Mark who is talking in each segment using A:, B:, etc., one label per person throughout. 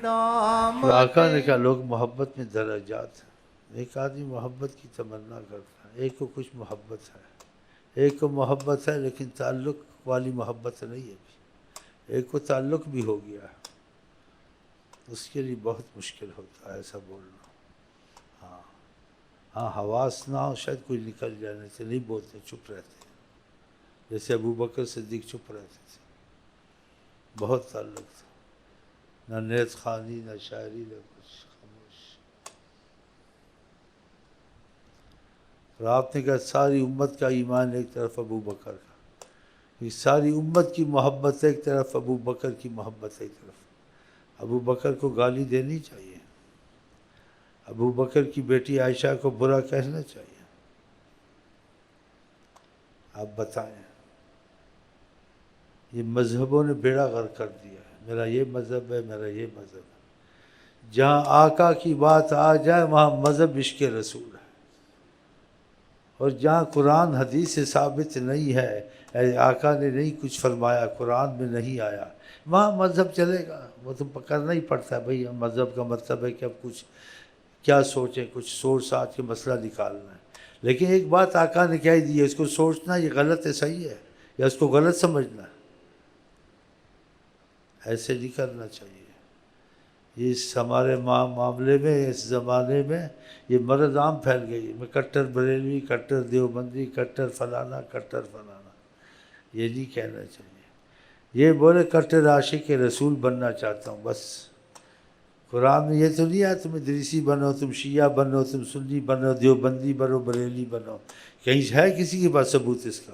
A: تو آقا نے کہا لوگ محبت میں درجات ہیں، ایک آدمی محبت کی تمنا کرتا ہے، ایک کو کچھ محبت ہے، ایک کو محبت ہے لیکن تعلق والی محبت نہیں ہے، ایک کو تعلق بھی ہو گیا ہے، اس کے لیے بہت مشکل ہوتا ہے ایسا بولنا۔ ہاں حواس نہ ہو شاید کوئی نکل جانے سے نہیں بولتے، چپ رہتے ہیں، جیسے ابو بکر صدیق چپ رہتے تھے، بہت تعلق تھا، نہ نیت خوانی نہ شاعری نہ کچھ، خاموش۔ اور آپ نے کہا ساری امت کا ایمان ایک طرف ابو بکر کا، یہ ساری امت کی محبت ایک طرف، ابو بکر کی محبت ایک طرف۔ ابو بکر کو گالی دینی چاہیے، ابو بکر کی بیٹی عائشہ کو برا کہنا چاہیے؟ آپ بتائیں، یہ مذہبوں نے بیڑا غرق کر دیا ہے، میرا یہ مذہب ہے، میرا یہ مذہب ہے۔ جہاں آقا کی بات آ جائے وہاں مذہب عشق رسول ہے، اور جہاں قرآن حدیث سے ثابت نہیں ہے، آقا نے نہیں کچھ فرمایا، قرآن میں نہیں آیا، وہاں مذہب چلے گا، وہ تو کرنا ہی پڑتا ہے بھئی۔ مذہب کا مطلب ہے کہ اب کچھ کیا سوچیں، کچھ سوچ ساتھ کے مسئلہ نکالنا ہے، لیکن ایک بات آقا نے کہہ دی ہے، اس کو سوچنا یہ غلط ہے صحیح ہے، یا اس کو غلط سمجھنا ہے، ایسے نہیں کرنا چاہیے۔ اس ہمارے معاملے میں، اس زمانے میں یہ مرض عام پھیل گئی ہے، میں کٹر بریلوی، کٹر دیوبندی، کٹر فلانا، کٹر فلانا، یہ نہیں کہنا چاہیے۔ یہ بولے کٹر عاشق رسول بننا چاہتا ہوں، بس۔ قرآن میں یہ تو نہیں ہے تم ادریسی بنو، تم شیعہ بنو، تم سنی بنو، دیوبندی بنو، بریلی بنو، کہیں ہے کسی کے پاس ثبوت اس کا؟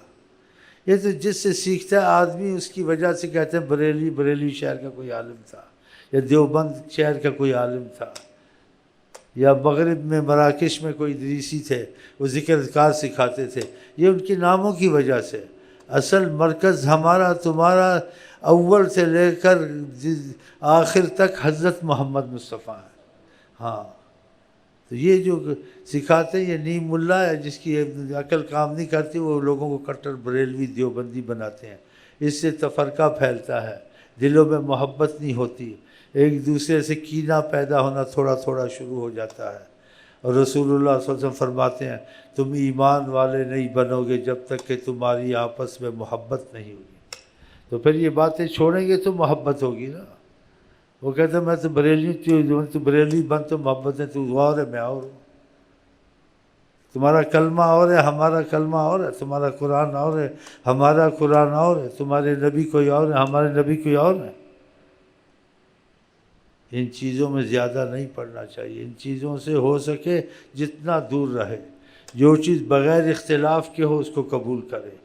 A: یہ تو جس سے سیکھتا ہے آدمی اس کی وجہ سے کہتے ہیں بریلی شہر کا کوئی عالم تھا، یا دیوبند شہر کا کوئی عالم تھا، یا مغرب میں مراکش میں کوئی ادریسی تھے وہ ذکر اذکار سکھاتے تھے، یہ ان کے ناموں کی وجہ سے۔ اصل مرکز ہمارا تمہارا اول سے لے کر آخر تک حضرت محمد مصطفیٰ ہے۔ ہاں تو یہ جو سکھاتے ہیں یہ نیم ملا ہے، جس کی عقل کام نہیں کرتی، وہ لوگوں کو کٹر بریلوی دیوبندی بناتے ہیں، اس سے تفرقہ پھیلتا ہے، دلوں میں محبت نہیں ہوتی، ایک دوسرے سے کینہ پیدا ہونا تھوڑا تھوڑا شروع ہو جاتا ہے۔ اور رسول اللہ صلی اللہ علیہ وسلم فرماتے ہیں تم ایمان والے نہیں بنو گے جب تک کہ تمہاری آپس میں محبت نہیں ہوگی۔ تو پھر یہ باتیں چھوڑیں گے تو محبت ہوگی نا۔ وہ کہتے ہیں میں تو بریلی بن تو محبت ہے، تو اور ہے میں اور ہوں، تمہارا کلمہ اور ہے ہمارا کلمہ اور ہے، تمہارا قرآن اور ہے ہمارا قرآن اور ہے، تمہارے نبی کوئی اور ہے ہمارے نبی کوئی اور ہے۔ ان چیزوں میں زیادہ نہیں پڑنا چاہیے، ان چیزوں سے ہو سکے جتنا دور رہے، جو چیز بغیر اختلاف کے ہو اس کو قبول کرے،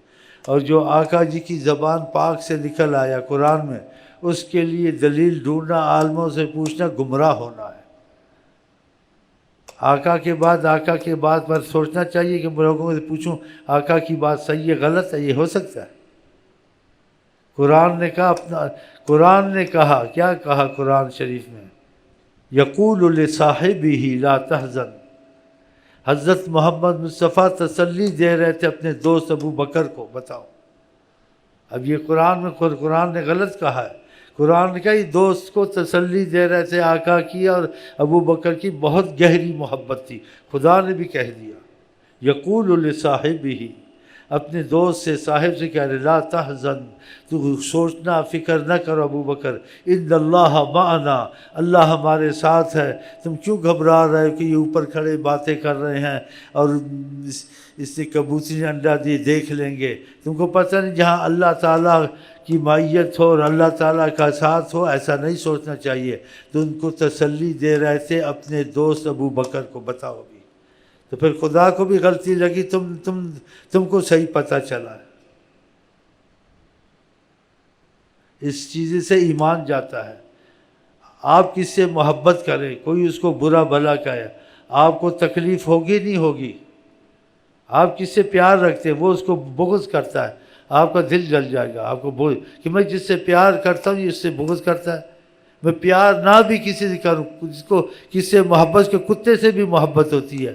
A: اور جو آقا جی کی زبان پاک سے نکل آیا قرآن میں اس کے لیے دلیل ڈھونڈنا، عالموں سے پوچھنا گمراہ ہونا ہے۔ آقا کے بعد پر سوچنا چاہیے کہ لوگوں سے پوچھوں آقا کی بات صحیح ہے غلط ہے، یہ ہو سکتا ہے؟ قرآن نے کہا کیا کہا قرآن شریف میں؟ یقول لصاحبہ لا تحزن، حضرت محمد مصطفیٰ تسلی دے رہے تھے اپنے دوست ابو بکر کو۔ بتاؤ اب یہ قرآن نے غلط کہا ہے، قرآن نے کہا یہ دوست کو تسلی دے رہے تھے، آقا کی اور ابو بکر کی بہت گہری محبت تھی، خدا نے بھی کہہ دیا یقول لصاحبہ، اپنے دوست سے صاحب سے کہہ رہے لا تحزن، تو سوچنا فکر نہ کرو ابو بکر، ان اللہ معنا، اللہ ہمارے ساتھ ہے، تم کیوں گھبرا رہے ہو کہ یہ اوپر کھڑے باتیں کر رہے ہیں اور اس نے کبوتری نے انڈا دیے دیکھ لیں گے، تم کو پتہ نہیں جہاں اللہ تعالیٰ کی معیت ہو اور اللہ تعالیٰ کا ساتھ ہو، ایسا نہیں سوچنا چاہیے۔ تو ان کو تسلی دے رہے تھے اپنے دوست ابو بکر کو۔ بتاؤ ابھی تو پھر خدا کو بھی غلطی لگی، تم کو صحیح پتہ چلا ہے۔ اس چیز سے ایمان جاتا ہے۔ آپ کس سے محبت کریں، کوئی اس کو برا بھلا کہے، آپ کو تکلیف ہوگی نہیں ہوگی؟ آپ کس سے پیار رکھتے ہیں، وہ اس کو بغض کرتا ہے، آپ کا دل جل جائے گا، آپ کو کہ میں جس سے پیار کرتا ہوں یہ اس سے بغض کرتا ہے۔ میں پیار نہ بھی کسی سے کروں، جس کو کس سے محبت، کے کتے سے بھی محبت ہوتی ہے،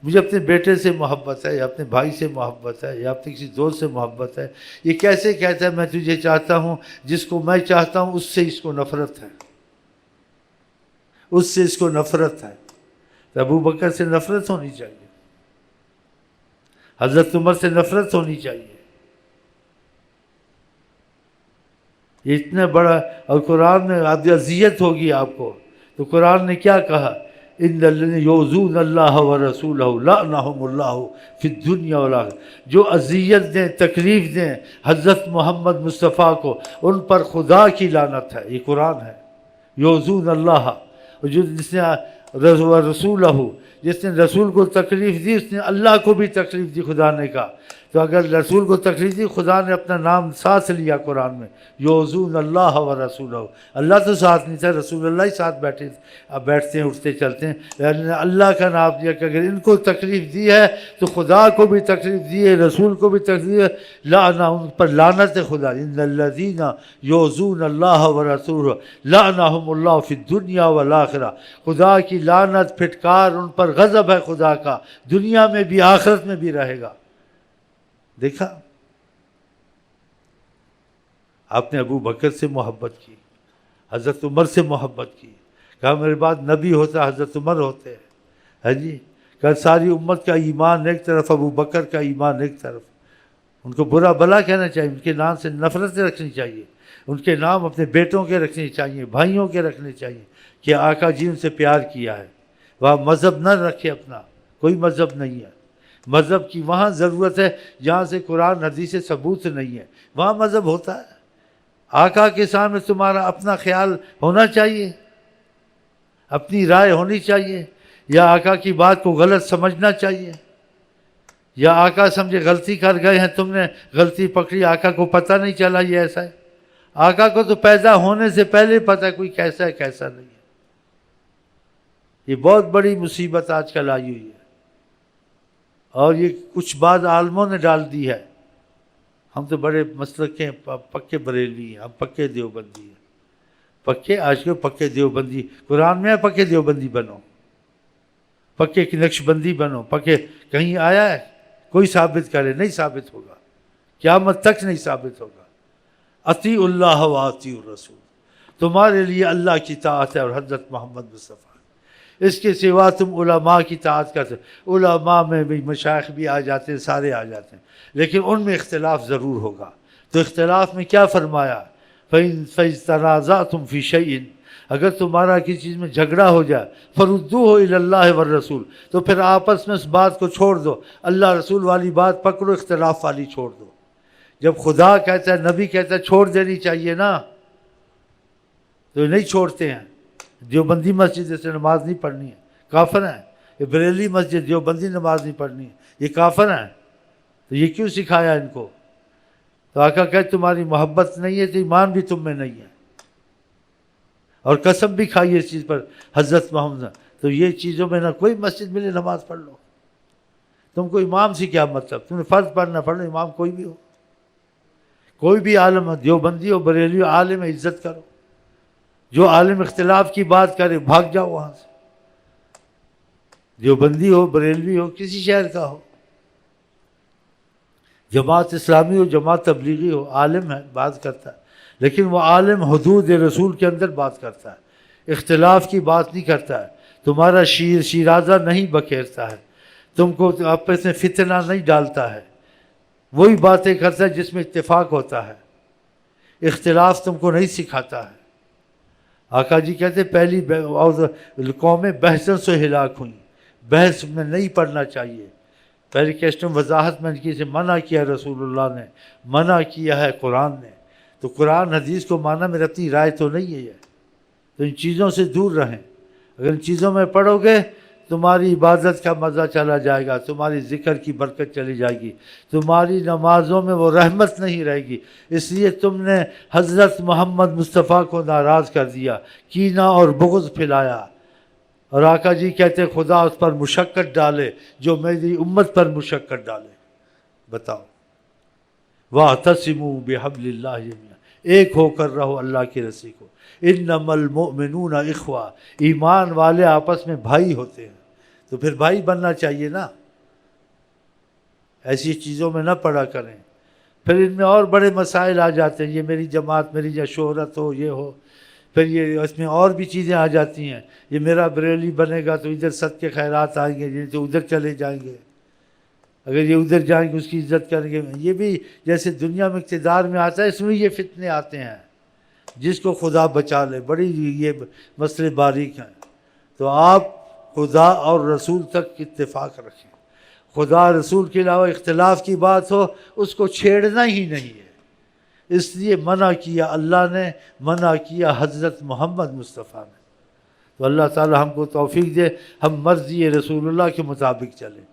A: مجھے اپنے بیٹے سے محبت ہے، یا اپنے بھائی سے محبت ہے، یا اپنے کسی دوست سے محبت ہے، یہ کیسے کہتا ہے میں تجھے چاہتا ہوں، جس کو میں چاہتا ہوں اس سے اس کو نفرت ہے؟ اس سے اس کو نفرت ہے. تو ابو بکر سے نفرت ہونی چاہیے, حضرت عمر سے نفرت ہونی چاہیے. یہ اتنا بڑا, اور قرآن میں اذیت ہوگی آپ کو, تو قرآن نے کیا کہا, ان الذین یؤذون اللہ ورسولہ لعنہم اللہ فی الدنیا والآخرہ. جو اذیت دیں, تکلیف دیں حضرت محمد مصطفیٰ کو, ان پر خدا کی لعنت ہے. یہ قرآن ہے. یؤذون اللہ, جس نے رسولہ, جس نے رسول کو تکلیف دی اس نے اللہ کو بھی تکلیف دی خدا نے کہا. تو اگر رسول کو تکلیف دی, خدا نے اپنا نام ساتھ لیا قرآن میں, یؤذون اللہ ورسولہ. اللہ تو ساتھ نہیں تھا, رسول اللہ ہی ساتھ بیٹھے, اب بیٹھتے ہیں اٹھتے چلتے ہیں, لیکن اللہ کا نام دیا کہ اگر ان کو تکلیف دی ہے تو خدا کو بھی تکلیف دی ہے, رسول کو بھی تکلیف ہے, لعنہ, ان پر لعنت ہے خدا. ان الذین یؤذون اللہ ورسولہ لعنہم اللہ فی الدنیا والآخرہ. خدا کی لعنت, پھٹکار, ان پر غضب ہے خدا کا, دنیا میں بھی آخرت میں بھی رہے گا. دیکھا, آپ نے ابو بکر سے محبت کی, حضرت عمر سے محبت کی, کہا میرے بعد نبی ہوتا حضرت عمر ہوتے ہیں. ہے جی, کہ ساری امت کا ایمان ایک طرف, ابو بکر کا ایمان ایک طرف. ان کو برا بھلا کہنا چاہیے, ان کے نام سے نفرت رکھنی چاہیے, ان کے نام اپنے بیٹوں کے رکھنے چاہیے, بھائیوں کے رکھنے چاہیے, کہ آقا جی ان سے پیار کیا ہے. وہاں مذہب نہ رکھے اپنا, کوئی مذہب نہیں ہے. مذہب کی وہاں ضرورت ہے جہاں سے قرآن حدیث سے ثبوت نہیں ہے, وہاں مذہب ہوتا ہے. آقا کے سامنے تمہارا اپنا خیال ہونا چاہیے, اپنی رائے ہونی چاہیے, یا آقا کی بات کو غلط سمجھنا چاہیے, یا آقا سمجھے غلطی کر گئے ہیں, تم نے غلطی پکڑی, آقا کو پتہ نہیں چلا یہ ایسا ہے. آقا کو تو پیدا ہونے سے پہلے پتہ ہے کوئی کیسا ہے کیسا نہیں ہے. یہ بہت بڑی مصیبت آج کل آئی ہوئی ہے, اور یہ کچھ بعض عالموں نے ڈال دی ہے. ہم تو بڑے مسلک کے پکے بریلوی ہیں, ہم پکے دیوبندی ہیں. پکے, آج کے پکے دیوبندی, قرآن میں ہے پکے دیوبندی بنو, پکے کی نقش بندی بنو. پکے کہیں آیا ہے کوئی ثابت کرے, نہیں ثابت ہوگا, قیامت تک نہیں ثابت ہوگا. اطیعوا اللہ و اطیعوا الرسول, تمہارے لیے اللہ کی طاعت ہے اور حضرت محمد مصطفیٰ. اس کے سوا تم علماء کی طاعت کرتے. علماء میں بھی مشائخ بھی آ جاتے ہیں, سارے آ جاتے ہیں, لیکن ان میں اختلاف ضرور ہوگا. تو اختلاف میں کیا فرمایا, فَإِذْ تَنَازَعْتُمْ فِي شَيْءٍ, اگر تمہارا کسی چیز میں جھگڑا ہو جائے, فَرُدُّوهُ إِلَى اللَّهِ وَالرَّسُولِ, تو پھر آپس میں اس بات کو چھوڑ دو, اللہ رسول والی بات پکڑو, اختلاف والی چھوڑ دو. جب خدا کہتا ہے, نبی کہتا ہے چھوڑ دینی چاہیے نا, تو نہیں چھوڑتے ہیں. دیوبندی مسجد سے نماز نہیں پڑھنی ہے, کافر ہیں. یہ بریلی مسجد, دیوبندی نماز نہیں پڑھنی ہے, یہ کافر ہیں. تو یہ کیوں سکھایا ان کو؟ تو آقا کہتے تمہاری محبت نہیں ہے تو ایمان بھی تم میں نہیں ہے, اور قسم بھی کھائی اس چیز پر حضرت محمد. تو یہ چیزوں میں نہ کوئی مسجد ملے نماز پڑھ لو. تم کو امام سے کیا مطلب, تم نے فرض پڑھنا پڑھ لو, امام کوئی بھی ہو, کوئی بھی عالم ہو, دیوبندی ہو بریلی ہو, عالم عزت کرو. جو عالم اختلاف کی بات کرے بھاگ جاؤ وہاں سے, دیوبندی ہو بریلوی ہو کسی شہر کا ہو, جماعت اسلامی ہو جماعت تبلیغی ہو, عالم ہے بات کرتا ہے, لیکن وہ عالم حدود رسول کے اندر بات کرتا ہے, اختلاف کی بات نہیں کرتا ہے. تمہارا شیرازہ نہیں بکھیرتا ہے, تم کو آپس میں فتنہ نہیں ڈالتا ہے, وہی باتیں کرتا ہے جس میں اتفاق ہوتا ہے, اختلاف تم کو نہیں سکھاتا ہے. آقا جی کہتے پہلی قومیں بحثوں سے ہلاک ہوئیں, بحث میں نہیں پڑھنا چاہیے. پہلی کیسٹم وضاحت میں کی سے منع کیا, رسول اللہ نے منع کیا ہے, قرآن نے. تو قرآن حدیث کو مانا میرا اپنی رائے تو نہیں ہے یہ, تو ان چیزوں سے دور رہیں. اگر ان چیزوں میں پڑھو گے تمہاری عبادت کا مزہ چلا جائے گا, تمہاری ذکر کی برکت چلی جائے گی, تمہاری نمازوں میں وہ رحمت نہیں رہے گی. اس لیے تم نے حضرت محمد مصطفیٰ کو ناراض کر دیا, کینہ اور بغض پھیلایا. اور آقا جی کہتے خدا اس پر مشقت ڈالے جو میری امت پر مشقت ڈالے. بتاؤ, وَاعْتَصِمُوا بِحَبْلِ اللَّهِ جَمِيعًا, ایک ہو کر رہو اللہ کی رسی کو. اِنَّمَا الْمُؤْمِنُونَ إِخْوَةٌ, ایمان والے آپس میں بھائی ہوتے ہیں. تو پھر بھائی بننا چاہیے نا, ایسی چیزوں میں نہ پڑا کریں. پھر ان میں اور بڑے مسائل آ جاتے ہیں, یہ میری جماعت, میری یا شہرت ہو, یہ ہو. پھر یہ اس میں اور بھی چیزیں آ جاتی ہیں، یہ میرا بریلوی بنے گا تو ادھر صدقے خیرات آئیں گے، یہ تو ادھر چلے جائیں گے، اگر یہ ادھر جائیں گے اس کی عزت کریں گے۔ یہ بھی جیسے دنیا میں اقتدار میں آتا ہے، اس میں یہ فتنے آتے ہیں، جس کو خدا بچا لے۔ بڑی یہ مسئلے باریک ہیں، تو آپ خدا اور رسول تک اتفاق رکھیں۔ خدا رسول کے علاوہ اختلاف کی بات ہو، اس کو چھیڑنا ہی نہیں ہے، اس لیے منع کیا اللہ نے، منع کیا حضرت محمد مصطفیٰ نے۔ تو اللہ تعالی ہم کو توفیق دے، ہم مرضی رسول اللہ کے مطابق چلیں۔